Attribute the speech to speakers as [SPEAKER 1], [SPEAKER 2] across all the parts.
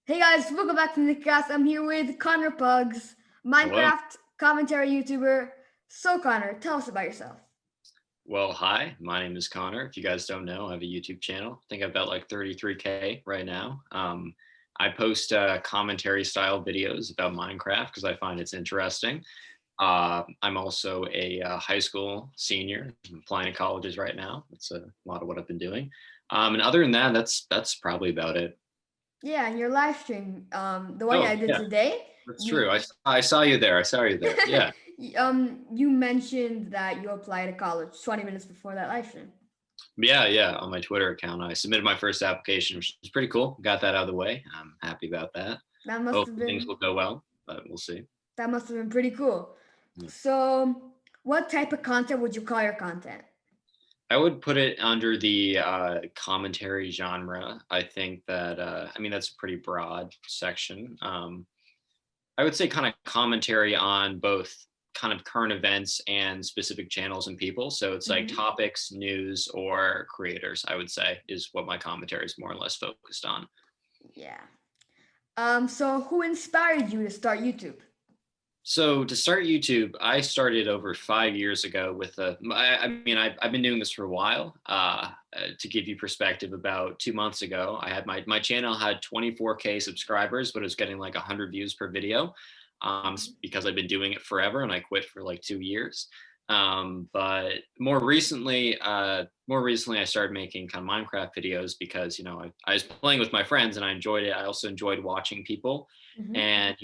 [SPEAKER 1] Hey guys, welcome back to Nicocast. I'm here with Connor Pugs,
[SPEAKER 2] Hello.
[SPEAKER 1] Minecraft commentary YouTuber. So Connor, tell us about yourself.
[SPEAKER 2] Well, hi, my name is Connor. If you guys don't know, I have a YouTube channel. I think I've got like 33K right now. I post commentary style videos about Minecraft because I find it's interesting. I'm also a high school senior. I'm applying to colleges right now. That's a lot of what I've been doing. And other than that, that's probably about it.
[SPEAKER 1] Yeah, and your live stream, the one
[SPEAKER 2] Oh,
[SPEAKER 1] I did
[SPEAKER 2] yeah,
[SPEAKER 1] today,
[SPEAKER 2] that's true.
[SPEAKER 1] you
[SPEAKER 2] I saw you there. I saw you there. Yeah.
[SPEAKER 1] you mentioned that you applied to college 20 minutes before that live stream.
[SPEAKER 2] Yeah. On my Twitter account, I submitted my first application, which is pretty cool. Got that out of the way. I'm happy about that.
[SPEAKER 1] That must have
[SPEAKER 2] Hopefully things
[SPEAKER 1] been
[SPEAKER 2] will go well, but we'll see.
[SPEAKER 1] that must have been pretty cool.
[SPEAKER 2] Yeah.
[SPEAKER 1] So, what type of content would you call your content?
[SPEAKER 2] I would put it under the commentary genre. I think that I mean that's a pretty broad section. I would say kind of commentary on both kind of current events and specific channels and people. So it's like
[SPEAKER 1] Hmm.
[SPEAKER 2] topics, news, or creators. I would say is what my commentary is more or less focused on.
[SPEAKER 1] Yeah. So who inspired you to start YouTube?
[SPEAKER 2] So to start YouTube, I started over 5 years ago with I mean, I've been doing this for a while. To give you perspective, about 2 months ago, I had my channel had 24K subscribers, but it was getting like 100 views per video, because I've been doing it forever and I quit for like 2 years. But more recently, I started making kind of Minecraft videos because I was playing with my friends and I enjoyed it. I also enjoyed watching people,
[SPEAKER 1] Hmm.
[SPEAKER 2] and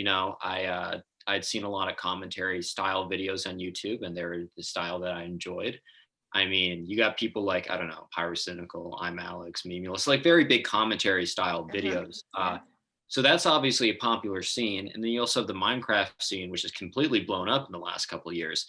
[SPEAKER 2] I'd seen a lot of commentary style videos on YouTube, and they're the style that I enjoyed. I mean, you got people like, I don't know, Pyrocicnal, I'm Alex, Memulus, like very big commentary style
[SPEAKER 1] Uh-huh.
[SPEAKER 2] videos.
[SPEAKER 1] Yeah.
[SPEAKER 2] So that's obviously a popular scene. And then you also have the Minecraft scene, which has completely blown up in the last couple of years.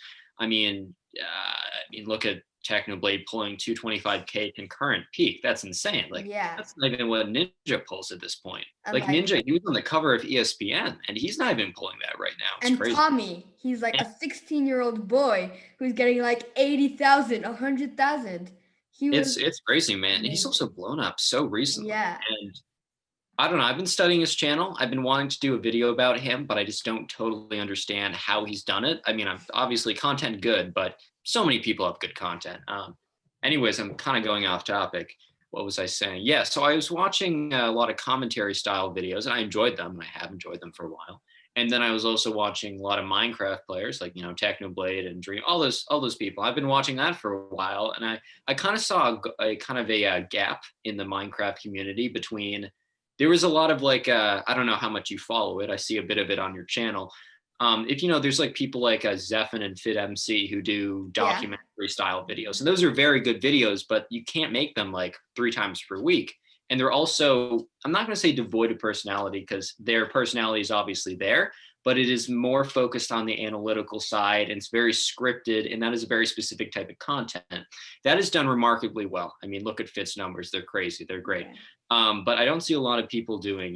[SPEAKER 2] Look at Technoblade pulling 225K concurrent peak. That's insane. Like,
[SPEAKER 1] Yeah.
[SPEAKER 2] that's not even what Ninja pulls at this point.
[SPEAKER 1] And
[SPEAKER 2] Like
[SPEAKER 1] like
[SPEAKER 2] Ninja, he was on the cover of ESPN, and he's not even pulling that right now. It's
[SPEAKER 1] and
[SPEAKER 2] crazy.
[SPEAKER 1] Tommy, he's like
[SPEAKER 2] And
[SPEAKER 1] a 16-year-old boy who's getting like 80,000, 100,000. He
[SPEAKER 2] it's
[SPEAKER 1] was
[SPEAKER 2] it's crazy, man. He's
[SPEAKER 1] amazing.
[SPEAKER 2] also blown up so recently.
[SPEAKER 1] Yeah.
[SPEAKER 2] And I don't know. I've been studying his channel. I've been wanting to do a video about him, but I just don't totally understand how he's done it. I mean, I'm obviously content good, but so many people have good content. Anyways, I'm kind of going off topic. What was I saying? Yeah, so I was watching a lot of commentary style videos, and I enjoyed them, and I have enjoyed them for a while. And then I was also watching a lot of Minecraft players, like Technoblade and Dream, all those people. I've been watching that for a while, and I kind of saw a kind of a gap in the Minecraft community between. There was a lot of like I don't know how much you follow it. I see a bit of it on your channel. If there's like people like Zephin and FitMC who do
[SPEAKER 1] Yeah.
[SPEAKER 2] documentary style videos, and those are very good videos, but you can't make them like 3 times per week. And they're also, I'm not going to say devoid of personality because their personality is obviously there, but it is more focused on the analytical side and it's very scripted, and that is a very specific type of content that is done remarkably well. I mean, look at Fit's numbers; they're crazy, they're great.
[SPEAKER 1] Yeah.
[SPEAKER 2] But I don't see a lot of people doing,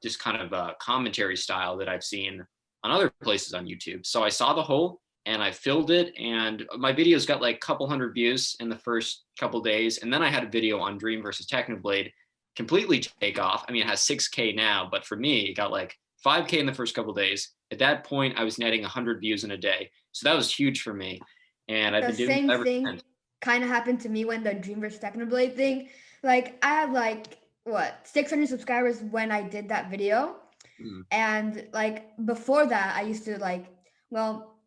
[SPEAKER 2] just kind of a commentary style that I've seen on other places on YouTube. So I saw the hole and I filled it, and my videos got like a couple hundred views in the first couple days. And then I had a video on Dream versus Technoblade completely take off. I mean, it has 6K now, but for me, it got like 5K in the first couple days. At that point, I was netting 100 views in a day. So that was huge for me. And I've
[SPEAKER 1] The
[SPEAKER 2] been doing it
[SPEAKER 1] same
[SPEAKER 2] ever
[SPEAKER 1] thing
[SPEAKER 2] since.
[SPEAKER 1] kind of happened to me when the Dream vs Technoblade thing. Like I had like what 600 subscribers when I did that video,
[SPEAKER 2] Mm,
[SPEAKER 1] and like before that, I used to well,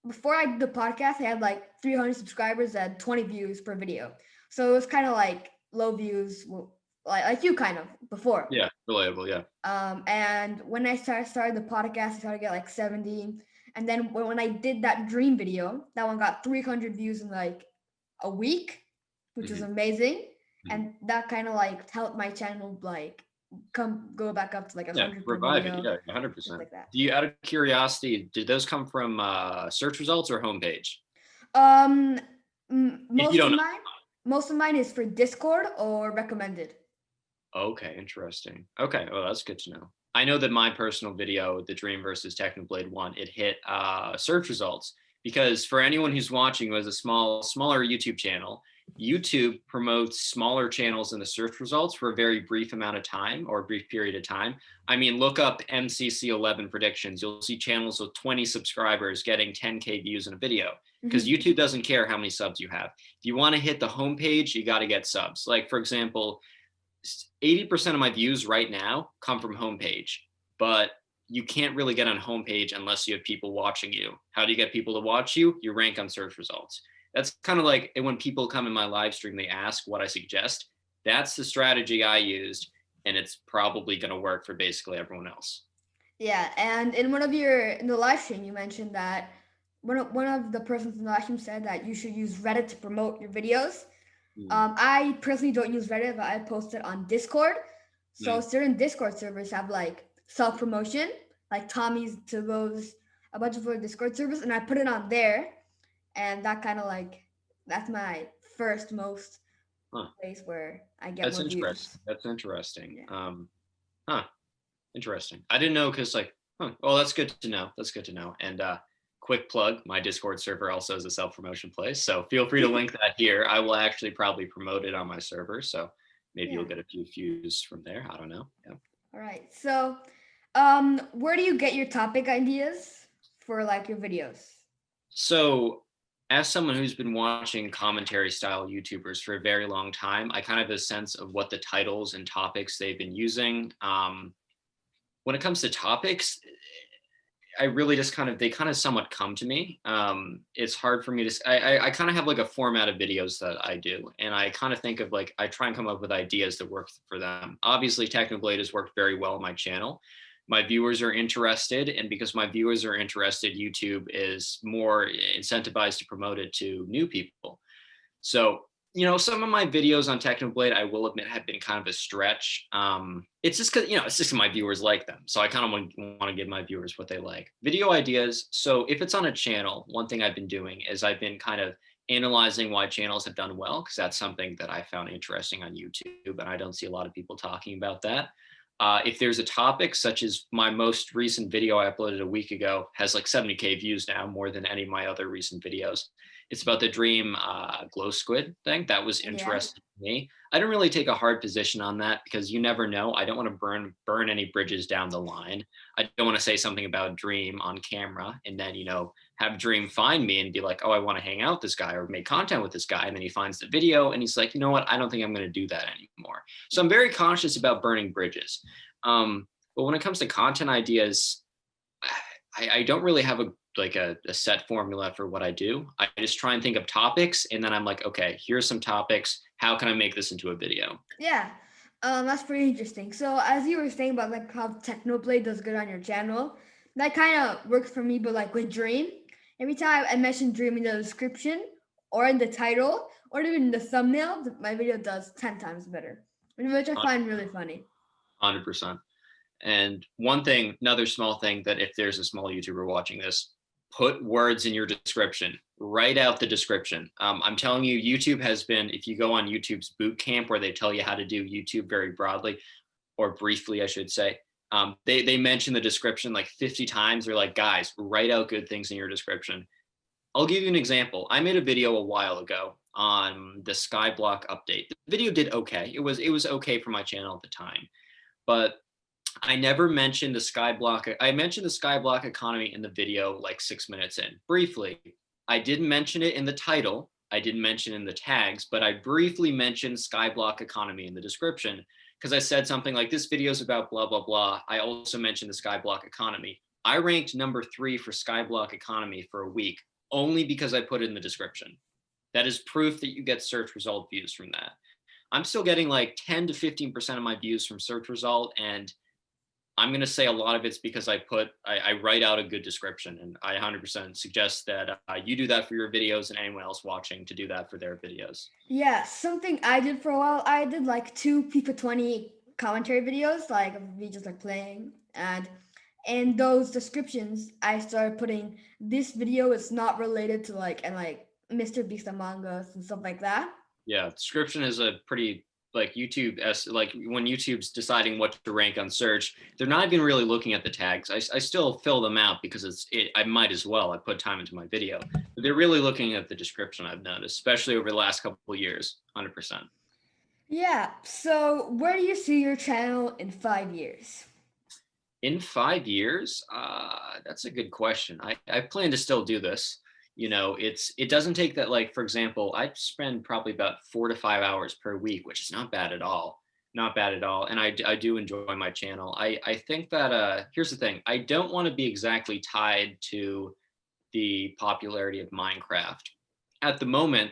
[SPEAKER 1] before I did the podcast, I had like 300 subscribers and 20 views per video. So it was kind of like low views, like you kind of before.
[SPEAKER 2] yeah, relatable. Yeah.
[SPEAKER 1] And when I started the podcast, I started to get like 70. And then when I did that dream video, that one got 300 views in like a week, which was
[SPEAKER 2] Mhm,
[SPEAKER 1] amazing.
[SPEAKER 2] mhm.
[SPEAKER 1] And that kind of like helped my channel like come go back up to like a
[SPEAKER 2] Yeah,
[SPEAKER 1] hundred per
[SPEAKER 2] revive it.
[SPEAKER 1] video,
[SPEAKER 2] Yeah,
[SPEAKER 1] stuff
[SPEAKER 2] 100%.
[SPEAKER 1] like that.
[SPEAKER 2] Do you, out of curiosity, did those come from search results or homepage?
[SPEAKER 1] Um,
[SPEAKER 2] If you don't know.
[SPEAKER 1] most of mine is for Discord or recommended.
[SPEAKER 2] Okay, interesting. Okay, well, that's good to know. I know that my personal video, the Dream versus Technoblade one, it hit search results because for anyone who's watching who has a smaller YouTube channel, YouTube promotes smaller channels in the search results for a very brief amount of time or a brief period of time. I mean, look up MCC11 predictions. You'll see channels with 20 subscribers getting 10K views in a video because YouTube doesn't care how many subs you have. If you want to hit the homepage, you got to get subs. Like, for example, 80% of my views right now come from homepage, but you can't really get on homepage unless you have people watching you. How do you get people to watch you? You rank on search results. That's kind of like when people come in my live stream, they ask what I suggest. That's the strategy I used, and it's probably going to work for basically everyone else.
[SPEAKER 1] Yeah, and in the live stream, you mentioned that one of the persons in the live stream said that you should use Reddit to promote your videos.
[SPEAKER 2] Mm.
[SPEAKER 1] I personally don't use Reddit, but I post it on Discord. So
[SPEAKER 2] Mm.
[SPEAKER 1] certain Discord servers have like self promotion, like Tommy's to those a bunch of other Discord servers, and I put it on there, and that kind of like that's my first most
[SPEAKER 2] Huh.
[SPEAKER 1] place where I get
[SPEAKER 2] That's
[SPEAKER 1] more
[SPEAKER 2] interesting.
[SPEAKER 1] views.
[SPEAKER 2] That's interesting.
[SPEAKER 1] Yeah.
[SPEAKER 2] Huh. Interesting. I didn't know because like, huh. Well, that's good to know. That's good to know. And quick plug, my Discord server also is a self-promotion place. So feel free to link that here. I will actually probably promote it on my server. So maybe
[SPEAKER 1] Yeah.
[SPEAKER 2] you'll get a few views from there. I don't know. Yeah.
[SPEAKER 1] All right. So, where do you get your topic ideas for like your videos?
[SPEAKER 2] So as someone who's been watching commentary style YouTubers for a very long time, I kind of have a sense of what the titles and topics they've been using. When it comes to topics, I really just they kind of somewhat come to me. It's hard for me to, I kind of have like a format of videos that I do. And I kind of think of like, I try and come up with ideas that work for them. Obviously Technoblade has worked very well on my channel. My viewers are interested. And because my viewers are interested, YouTube is more incentivized to promote it to new people. So, some of my videos on Technoblade, I will admit, have been kind of a stretch. It's just because, it's just my viewers like them. So I kind of want to give my viewers what they like. Video ideas. So if it's on a channel, one thing I've been doing is I've been kind of analyzing why channels have done well, because that's something that I found interesting on YouTube, and I don't see a lot of people talking about that. If there's a topic, such as my most recent video I uploaded a week ago, has like 70K views now, more than any of my other recent videos. It's about the dream glow squid thing. That was interesting to me. I don't really take a hard position on that because you never know. I don't want to burn any bridges down the line. I don't want to say something about Dream on camera and then, have Dream find me and be like, oh, I want to hang out with this guy or make content with this guy. And then he finds the video and he's like, you know what? I don't think I'm going to do that anymore. So I'm very cautious about burning bridges. But when it comes to content ideas, I don't really have a set formula for what I do. I just try and think of topics and then I'm like, okay, here's some topics. How can I make this into a video?
[SPEAKER 1] Yeah. That's pretty interesting. So as you were saying about like how Technoblade does good on your channel, that kind of works for me, but like with Dream, every time I mention Dream in the description or in the title or even in the thumbnail, my video does 10 times better, which I find really funny.
[SPEAKER 2] 100%. And one thing, another small thing that if there's a small YouTuber watching this, put words in your description. Write out the description. I'm telling you, YouTube has been, if you go on YouTube's boot camp where they tell you how to do YouTube very broadly, or briefly, I should say, they mention the description like 50 times. They're like, guys, write out good things in your description. I'll give you an example. I made a video a while ago on the Skyblock update. The video did okay. It was okay for my channel at the time, but I never mentioned the Skyblock. I mentioned the Skyblock economy in the video like 6 minutes in, briefly. I didn't mention it in the title. I didn't mention it in the tags, but I briefly mentioned Skyblock economy in the description because I said something like this video is about blah, blah, blah. I also mentioned the Skyblock economy. I ranked number 3 for Skyblock economy for a week only because I put it in the description. That is proof that you get search result views from that. I'm still getting like 10 to 15% of my views from search result, and I'm going to say a lot of it's because I write out a good description, and I 100% suggest that you do that for your videos and anyone else watching to do that for their videos.
[SPEAKER 1] Yeah, something I did for a while, I did like 2 FIFA 20 commentary videos, like of me just like playing, and in those descriptions, I started putting this video is not related to like Mr. Beast Among Us and stuff like that.
[SPEAKER 2] Yeah, description is a pretty like YouTube as like when YouTube's deciding what to rank on search, they're not even really looking at the tags. I still fill them out because I might as well. I put time into my video, but they're really looking at the description. I've noticed, especially over the last couple of years, 100%.
[SPEAKER 1] Yeah. So where do you see your channel in 5 years?
[SPEAKER 2] In 5 years, that's a good question. I plan to still do this. You know, it doesn't take that. Like for example, I spend probably about 4 to 5 hours per week, which is not bad at all. Not bad at all. And I do enjoy my channel. I think that here's the thing. I don't want to be exactly tied to the popularity of Minecraft. At the moment,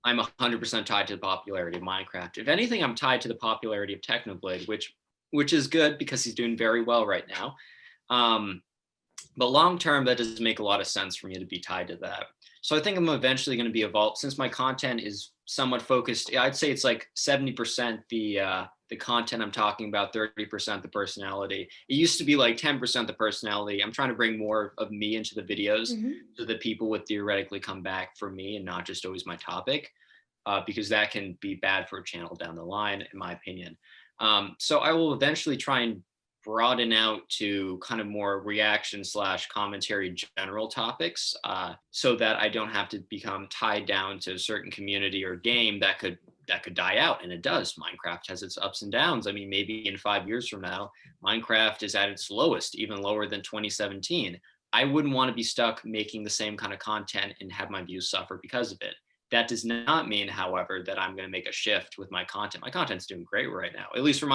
[SPEAKER 2] I'm 100% tied to the popularity of Minecraft. If anything, I'm tied to the popularity of Technoblade, which is good because he's doing very well right now. But long term, that doesn't make a lot of sense for me to be tied to that. So I think I'm eventually going to be evolved since my content is somewhat focused. I'd say it's like 70% the content I'm talking about, 30% the personality. It used to be like 10% the personality. I'm trying to bring more of me into the videos so that people would theoretically come back for me and not just always my topic, because that can be bad for a channel down the line, in my opinion. So I will eventually try and broaden out to kind of more reaction / commentary general topics, so that I don't have to become tied down to a certain community or game that could die out. And it does. Minecraft has its ups and downs. I mean, maybe in 5 years from now, Minecraft is at its lowest, even lower than 2017. I wouldn't want to be stuck making the same kind of content and have my views suffer because of it. That does not mean, however, that I'm going to make a shift with my content. My content's doing great right now, at least from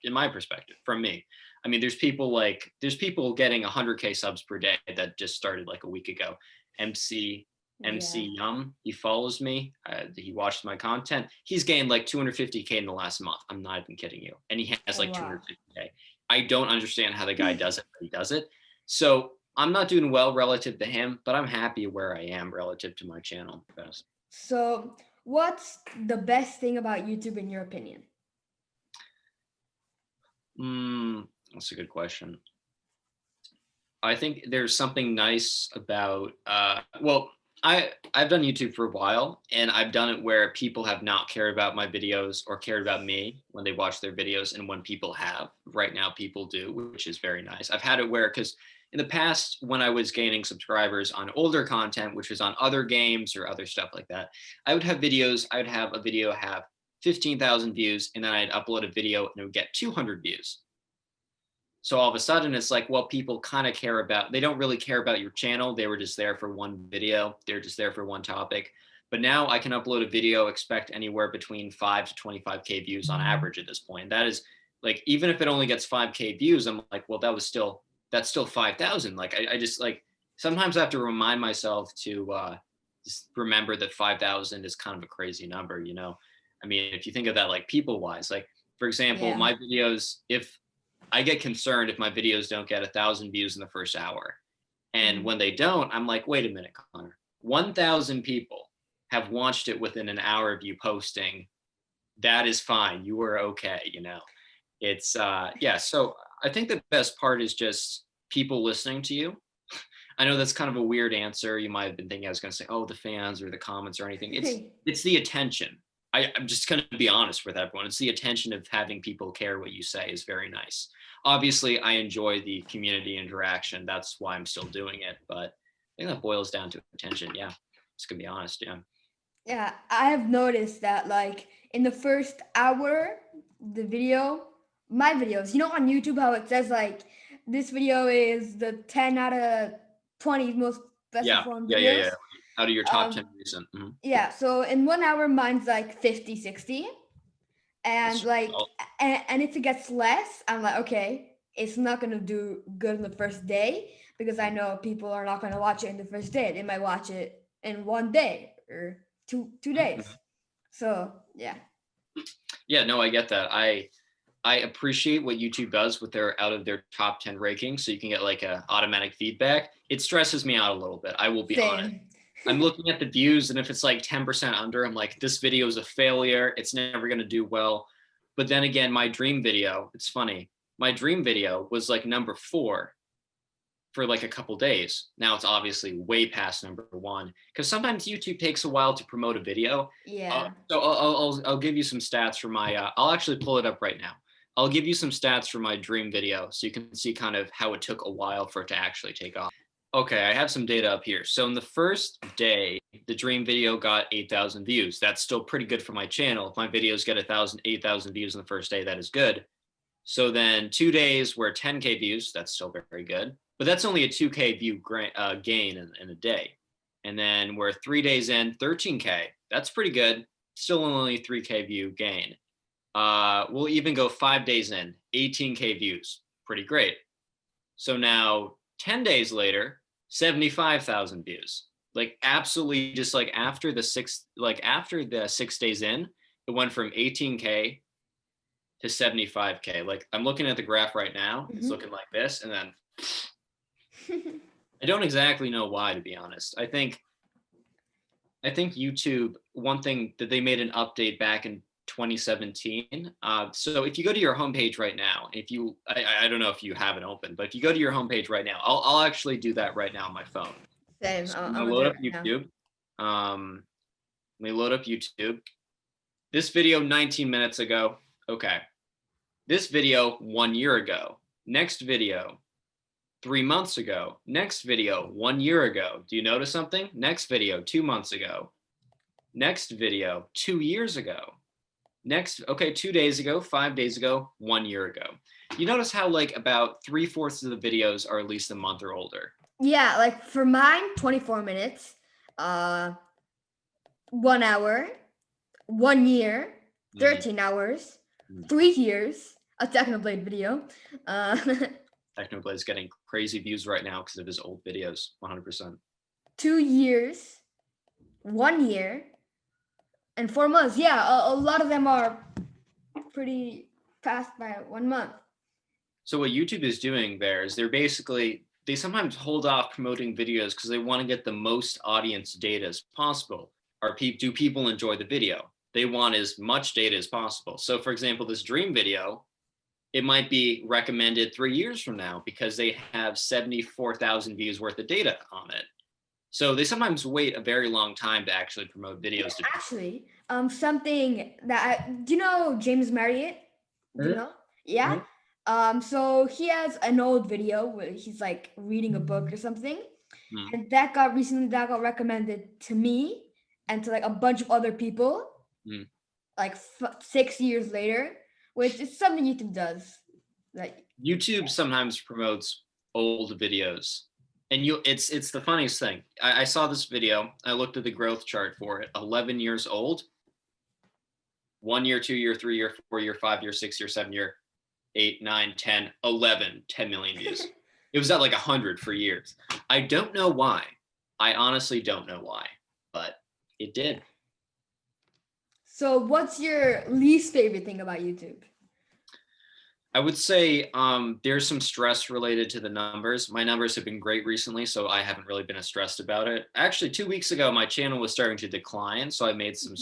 [SPEAKER 2] in my perspective, from me. I mean, there's people getting 100K subs per day that just started like a week ago. MC Yum, he follows me. He watches my content. He's gained like 250K in the last month. I'm not even kidding you. And he has like 250K. I don't understand how the guy does it, but he does it. So I'm not doing well relative to him, but I'm happy where I am relative to my channel.
[SPEAKER 1] So what's the best thing about YouTube in your opinion?
[SPEAKER 2] That's a good question. I think there's something nice about, well, I've done YouTube for a while, and I've done it where people have not cared about my videos or cared about me when they watch their videos, and when people have. Right now, people do, which is very nice. I've had it where, because in the past, when I was gaining subscribers on older content, which was on other games or other stuff like that, I would have a video have 15,000 views, and then I'd upload a video and it would get 200 views. So all of a sudden it's like, well, people kind of they don't really care about your channel. They were just there for one video. They're just there for one topic. But now I can upload a video, expect anywhere between 5 to 25K views on average at this point. That is like, even if it only gets 5K views, I'm like, well, that's still 5,000. Like, I just like, sometimes I have to remind myself to just remember that 5,000 is kind of a crazy number, you know? I mean, if you think of that, like people wise, like for example, my videos, if I get concerned if my videos don't get 1,000 views in the first hour. And when they don't, I'm like, wait a minute, Connor, 1,000 people have watched it within an hour of you posting. That is fine. You were okay. You know, it's, yeah. So I think the best part is just people listening to you. I know that's kind of a weird answer. You might have been thinking I was going to say, oh, the fans or the comments or anything. It's the attention. I'm just going to be honest with everyone. It's the attention of having people care what you say is very nice. Obviously, I enjoy the community interaction. That's why I'm still doing it. But I think that boils down to attention. Yeah, just going to be honest. Yeah.
[SPEAKER 1] Yeah, I have noticed that like in the first hour, my videos, you know, on YouTube, how it says like this video is the 10 out of 20 most best performed videos.
[SPEAKER 2] Out of your top 10 recent.
[SPEAKER 1] Yeah, so in 1 hour, mine's like 50, 60. And like, and if it gets less, I'm like, okay, it's not going to do good in the first day because I know people are not going to watch it in the first day. They might watch it in 1 day or two days. So, yeah.
[SPEAKER 2] Yeah, no, I get that. I appreciate what YouTube does with their out of their top 10 rankings. So you can get like a automatic feedback. It stresses me out a little bit. I will be honest. I'm looking at the views, and if it's like 10% under, I'm like, this video is a failure. It's never going to do well. But then again, my dream video, it's funny. My dream video was like number 4 for like a couple days. Now it's obviously way past number one because sometimes YouTube takes a while to promote a video.
[SPEAKER 1] Yeah.
[SPEAKER 2] So I'll give you some stats for my. I'll actually pull it up right now. I'll give you some stats for my dream video so you can see kind of how it took a while for it to actually take off. Okay, I have some data up here. So in the first day, the dream video got 8,000 views. That's still pretty good for my channel. If my videos get 8,000 views in the first day, that is good. So then 2 days were 10K views. That's still very good. But that's only a 2K view gain in a day. And then we're 3 days in, 13K. That's pretty good. Still only 3K view gain. We'll even go 5 days in, 18K views. Pretty great. So now 10 days later, 75,000 views. Like absolutely just like after the 6 days in, it went from 18K to 75K. Like I'm looking at the graph right now. It's looking like this. And then I don't exactly know why, to be honest. I think YouTube, one thing that they made an update back in 2017. So if you go to your homepage right now, I don't know if you have it open, but if you go to your homepage right now, I'll actually do that right now on my phone.
[SPEAKER 1] Same.
[SPEAKER 2] So I'm gonna load up YouTube. Let me load up YouTube. This video 19 minutes ago. Okay. This video 1 year ago. Next video 3 months ago. Next video 1 year ago. Do you notice something? Next video 2 months ago. Next video 2 years ago. Next, okay, 2 days ago, 5 days ago, 1 year ago. You notice how like about 3/4 of the videos are at least a month or older.
[SPEAKER 1] Yeah, like for mine, 24 minutes, 1 hour, 1 year, 13 hours, 3 years, a Technoblade video.
[SPEAKER 2] Technoblade's getting crazy views right now because of his old videos, 100%.
[SPEAKER 1] 2 years, 1 year, and 4 months. Yeah, a lot of them are pretty fast by 1 month.
[SPEAKER 2] So what YouTube is doing there is they sometimes hold off promoting videos because they want to get the most audience data as possible. Do people enjoy the video? They want as much data as possible. So for example, this dream video, it might be recommended 3 years from now because they have 74,000 views worth of data on it. So they sometimes wait a very long time to actually promote videos.
[SPEAKER 1] Actually, something that do you know James Marriott? Do you know? Yeah. So he has an old video where he's like reading a book or something, and that got recommended to me and to like a bunch of other people, like 6 years later, which is something YouTube does. Like
[SPEAKER 2] YouTube sometimes promotes old videos. And it's the funniest thing. I saw this video. I looked at the growth chart for it. 11 years old. 1 year, 2 year, 3 year, 4 year, 5 year, 6 year, 7 year, 8, 9, 10, 11, 10 million views. It was at like 100 for years. I don't know why. I honestly don't know why, but it did.
[SPEAKER 1] So what's your least favorite thing about YouTube?
[SPEAKER 2] I would say there's some stress related to the numbers. My numbers have been great recently, so I haven't really been as stressed about it. Actually, 2 weeks ago, my channel was starting to decline, so I made some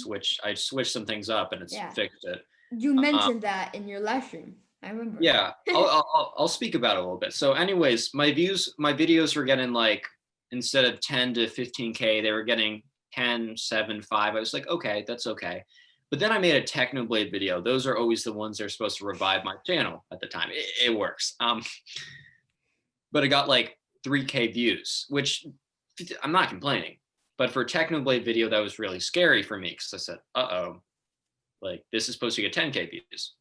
[SPEAKER 2] I switched some things up and it's fixed it.
[SPEAKER 1] You mentioned that in your live stream. I remember.
[SPEAKER 2] Yeah, I'll speak about it a little bit. So anyways, my videos were getting like, instead of 10 to 15K, they were getting 10, 7, 5. I was like, okay, that's okay. But then I made a Technoblade video. Those are always the ones that are supposed to revive my channel at the time. It works. But it got like 3K views, which I'm not complaining. But for a Technoblade video, that was really scary for me because I said, like this is supposed to get 10K views.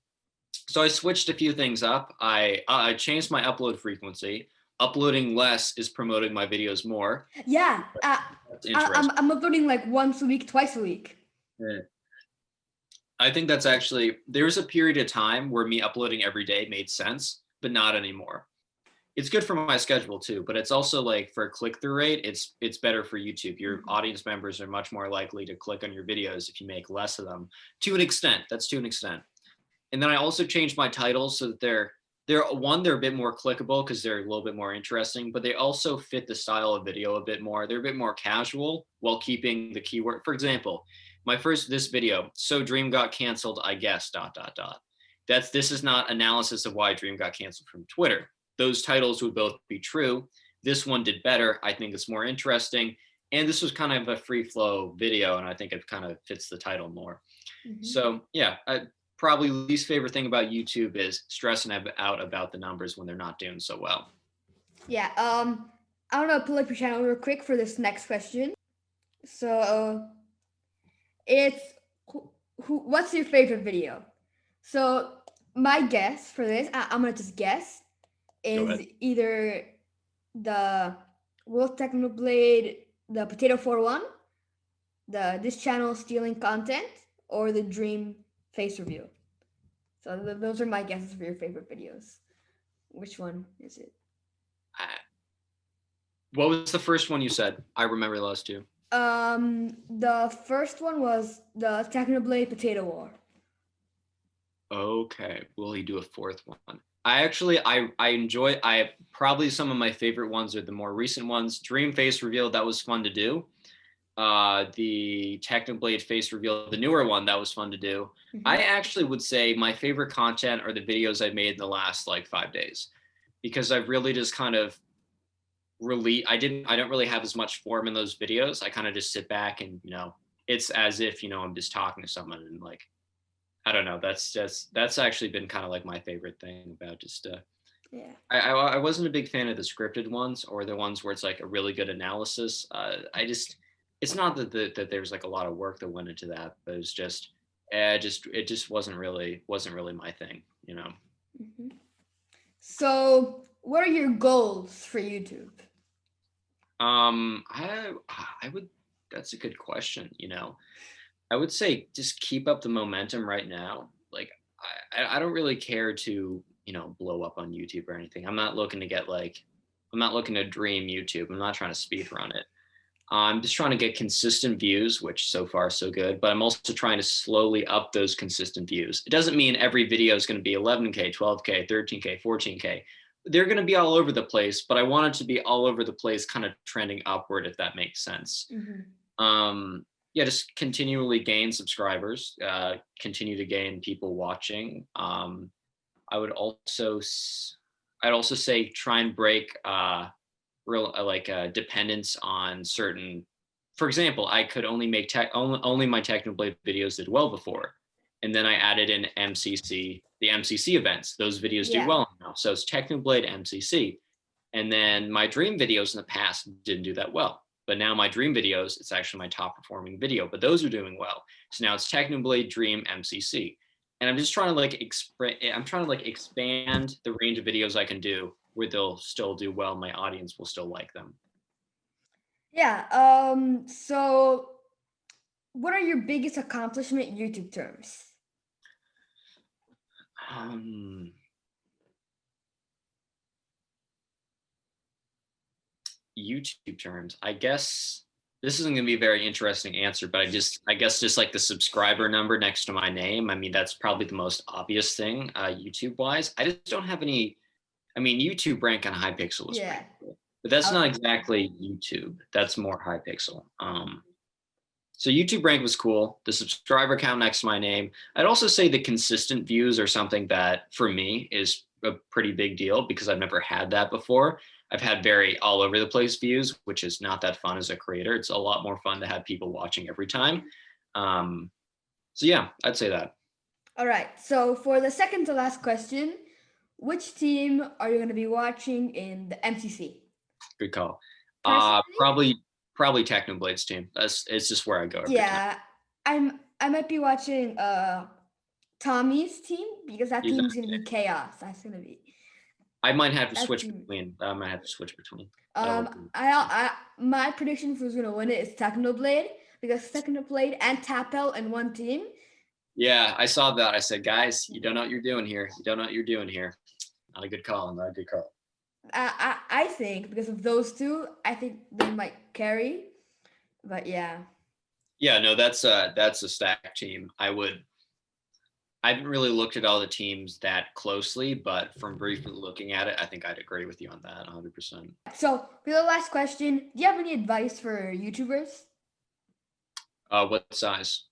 [SPEAKER 2] So I switched a few things up. I changed my upload frequency. Uploading less is promoting my videos more.
[SPEAKER 1] Yeah, I'm uploading like once a week, twice a week.
[SPEAKER 2] Yeah. I think that's actually, there was a period of time where me uploading every day made sense, but not anymore. It's good for my schedule too, but it's also like for click-through rate, it's better for YouTube. Your audience members are much more likely to click on your videos if you make less of them. To an extent, that's to an extent. And then I also changed my titles so that they're a bit more clickable because they're a little bit more interesting, but they also fit the style of video a bit more. They're a bit more casual while keeping the keyword. For example, this video, so Dream got canceled, I guess, ... This is not analysis of why Dream got canceled from Twitter. Those titles would both be true, this one did better. I think it's more interesting. And this was kind of a free flow video, and I think it kind of fits the title more. So yeah, probably least favorite thing about YouTube is stressing out about the numbers when they're not doing so well.
[SPEAKER 1] Yeah. I don't know. Pull up your channel real quick for this next question. So it's what's your favorite video? So my guess for this, I'm gonna just guess, is either the World Technoblade, the Potato 4-1, this channel stealing content, or the Dream face review. So those are my guesses for your favorite videos. Which one is it?
[SPEAKER 2] What was the first one you said? I remember the last two.
[SPEAKER 1] The first one was the Technoblade Potato War.
[SPEAKER 2] Okay, will he do a fourth one? I enjoy. I probably some of my favorite ones are the more recent ones. Dream face reveal, that was fun to do. The Technoblade face reveal, the newer one, that was fun to do. I actually would say my favorite content are the videos I've made in the last like 5 days, because I've really just kind of I don't really have as much form in those videos. I kind of just sit back and, it's as if, I'm just talking to someone, and like, I don't know. That's actually been kind of like my favorite thing about just,
[SPEAKER 1] yeah.
[SPEAKER 2] I wasn't a big fan of the scripted ones or the ones where it's like a really good analysis. It's not that there's like a lot of work that went into that, but it's just, it just wasn't really my thing,
[SPEAKER 1] So what are your goals for YouTube?
[SPEAKER 2] I would, that's a good question. I would say just keep up the momentum right now. Like, I don't really care to, blow up on YouTube or anything. I'm not looking to dream YouTube. I'm not trying to speed run it. I'm just trying to get consistent views, which so far so good, but I'm also trying to slowly up those consistent views. It doesn't mean every video is going to be 11K, 12K, 13K, 14K. They're going to be all over the place, but I want it to be all over the place, kind of trending upward, if that makes sense. Yeah, just continually gain subscribers, continue to gain people watching. I'd also say try and break dependence on certain. For example, I could only make only my Technoblade videos did well before, and then I added in the MCC events. Those videos do well now, so it's Technoblade, MCC, and then my Dream videos in the past didn't do that well. But now my Dream videos, it's actually my top performing video, but those are doing well. So now it's Technoblade, Dream, MCC. And I'm just trying to expand the range of videos I can do where they'll still do well. My audience will still like them.
[SPEAKER 1] Yeah. So what are your biggest accomplishment YouTube terms?
[SPEAKER 2] YouTube terms, I guess this isn't going to be a very interesting answer, but I guess just like the subscriber number next to my name. I mean, that's probably the most obvious thing, YouTube wise. I just don't have any. I mean, YouTube rank on Hypixel is pretty cool, but that's not exactly YouTube. That's more Hypixel. So YouTube rank was cool. The subscriber count next to my name. I'd also say the consistent views are something that for me is a pretty big deal, because I've never had that before. I've had very all over the place views, which is not that fun as a creator. It's a lot more fun to have people watching every time. So yeah, I'd say that.
[SPEAKER 1] All right. So for the second to last question, which team are you going to be watching in the MCC?
[SPEAKER 2] Good call. Probably Technoblade's team. It's just where I go every time.
[SPEAKER 1] I might be watching Tommy's team, because that team's going to be chaos. That's going to be.
[SPEAKER 2] I might have to switch between.
[SPEAKER 1] My prediction for who's going to win it is Technoblade, because Technoblade and Tapel in one team.
[SPEAKER 2] Yeah, I saw that. I said, guys, you don't know what you're doing here. Not a good call.
[SPEAKER 1] I think because of those two, I think they might carry. But yeah.
[SPEAKER 2] Yeah, no, that's a stacked team. I haven't really looked at all the teams that closely, but from briefly looking at it, I think I'd agree with you on that 100%.
[SPEAKER 1] So for the last question, do you have any advice for YouTubers?
[SPEAKER 2] What size?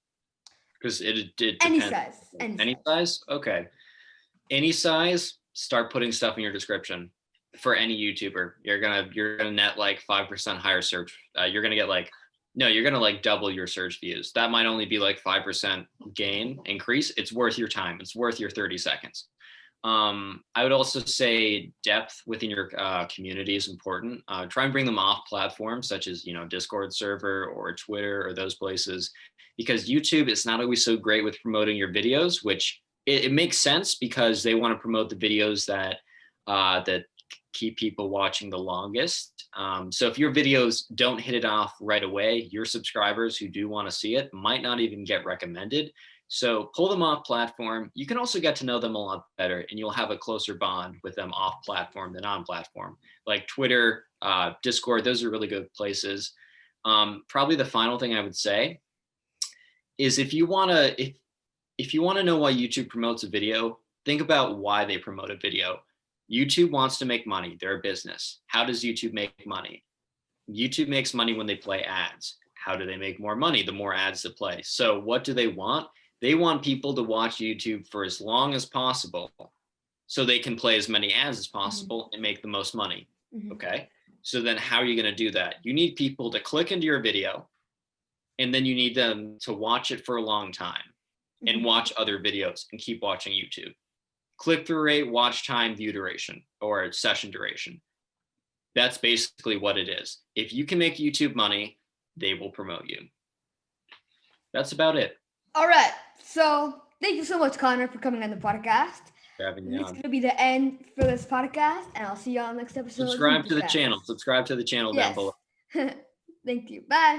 [SPEAKER 2] Because it depends.
[SPEAKER 1] Any size.
[SPEAKER 2] Any size? Okay. Any size, start putting stuff in your description. for any YouTuber. You're gonna net like 5% higher search. You're gonna get like, no, you're gonna like double your search views. That might only be like 5% gain increase. It's worth your time. It's worth your 30 seconds. I would also say depth within your community is important. Try and bring them off platforms such as, Discord server or Twitter or those places, because YouTube is not always so great with promoting your videos, which it makes sense because they want to promote the videos that keep people watching the longest. So if your videos don't hit it off right away, your subscribers who do want to see it might not even get recommended. So pull them off platform. You can also get to know them a lot better, and you'll have a closer bond with them off platform than on platform. Like Twitter, Discord, those are really good places. Probably the final thing I would say is if you want to know why YouTube promotes a video, think about why they promote a video. YouTube wants to make money. They're a business. How does YouTube make money? YouTube makes money when they play ads. How do they make more money? The more ads that play. So what do they want? They want people to watch YouTube for as long as possible so they can play as many ads as possible and make the most money. Okay. So then how are you going to do that? You need people to click into your video, and then you need them to watch it for a long time and watch other videos and keep watching YouTube. Click-through rate, watch time, view duration, or session duration. That's basically what it is. If you can make YouTube money, they will promote you. That's about it.
[SPEAKER 1] All right. So thank you so much, Connor, for coming on the podcast.
[SPEAKER 2] For having me
[SPEAKER 1] This is
[SPEAKER 2] on.
[SPEAKER 1] going to be the end for this podcast, and I'll see you on the next episode.
[SPEAKER 2] Subscribe to the channel. Subscribe to the channel down below.
[SPEAKER 1] Thank you. Bye.